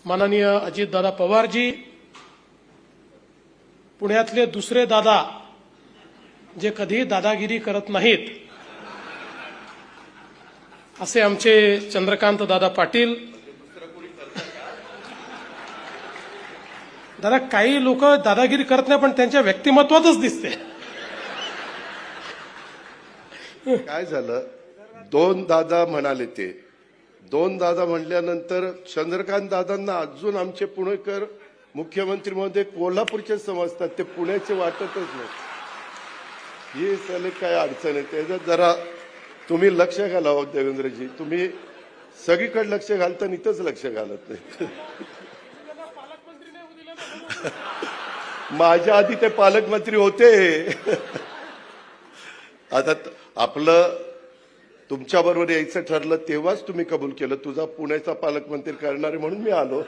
माननीय अजितदादा पवारजी, पुण्यातले दुसरे दादा जे कधी दादागिरी करत नाहीत असे आमचे चंद्रकांत दादा पाटील. दादा, काही लोक दादागिरी करत नाही पण त्यांच्या व्यक्तिमत्वातच दिसते. काय झालं, दोन दादा म्हणाले, ते दोन दादा म्हणल्यानंतर चंद्रकांत दादांना अजून आमचे पुणेकर मुख्यमंत्री महोदय कोल्हापूरचे समजतात, ते पुण्याचे वाटतच नाही. ही सगळे काय अडचण आहे, त्याच्यात जरा तुम्ही लक्ष घाला हो देवेंद्रजी. तुम्ही सगळीकडे लक्ष घालता, इथंच लक्ष घालत नाही. माझ्या आधी ते पालकमंत्री होते. आता आपलं तुमच्या बरोबर यायचं ठरलं तेव्हाच तुम्ही कबूल केलं, तुझा पुण्याचा पालकमंत्री करणारे म्हणून मी आलो.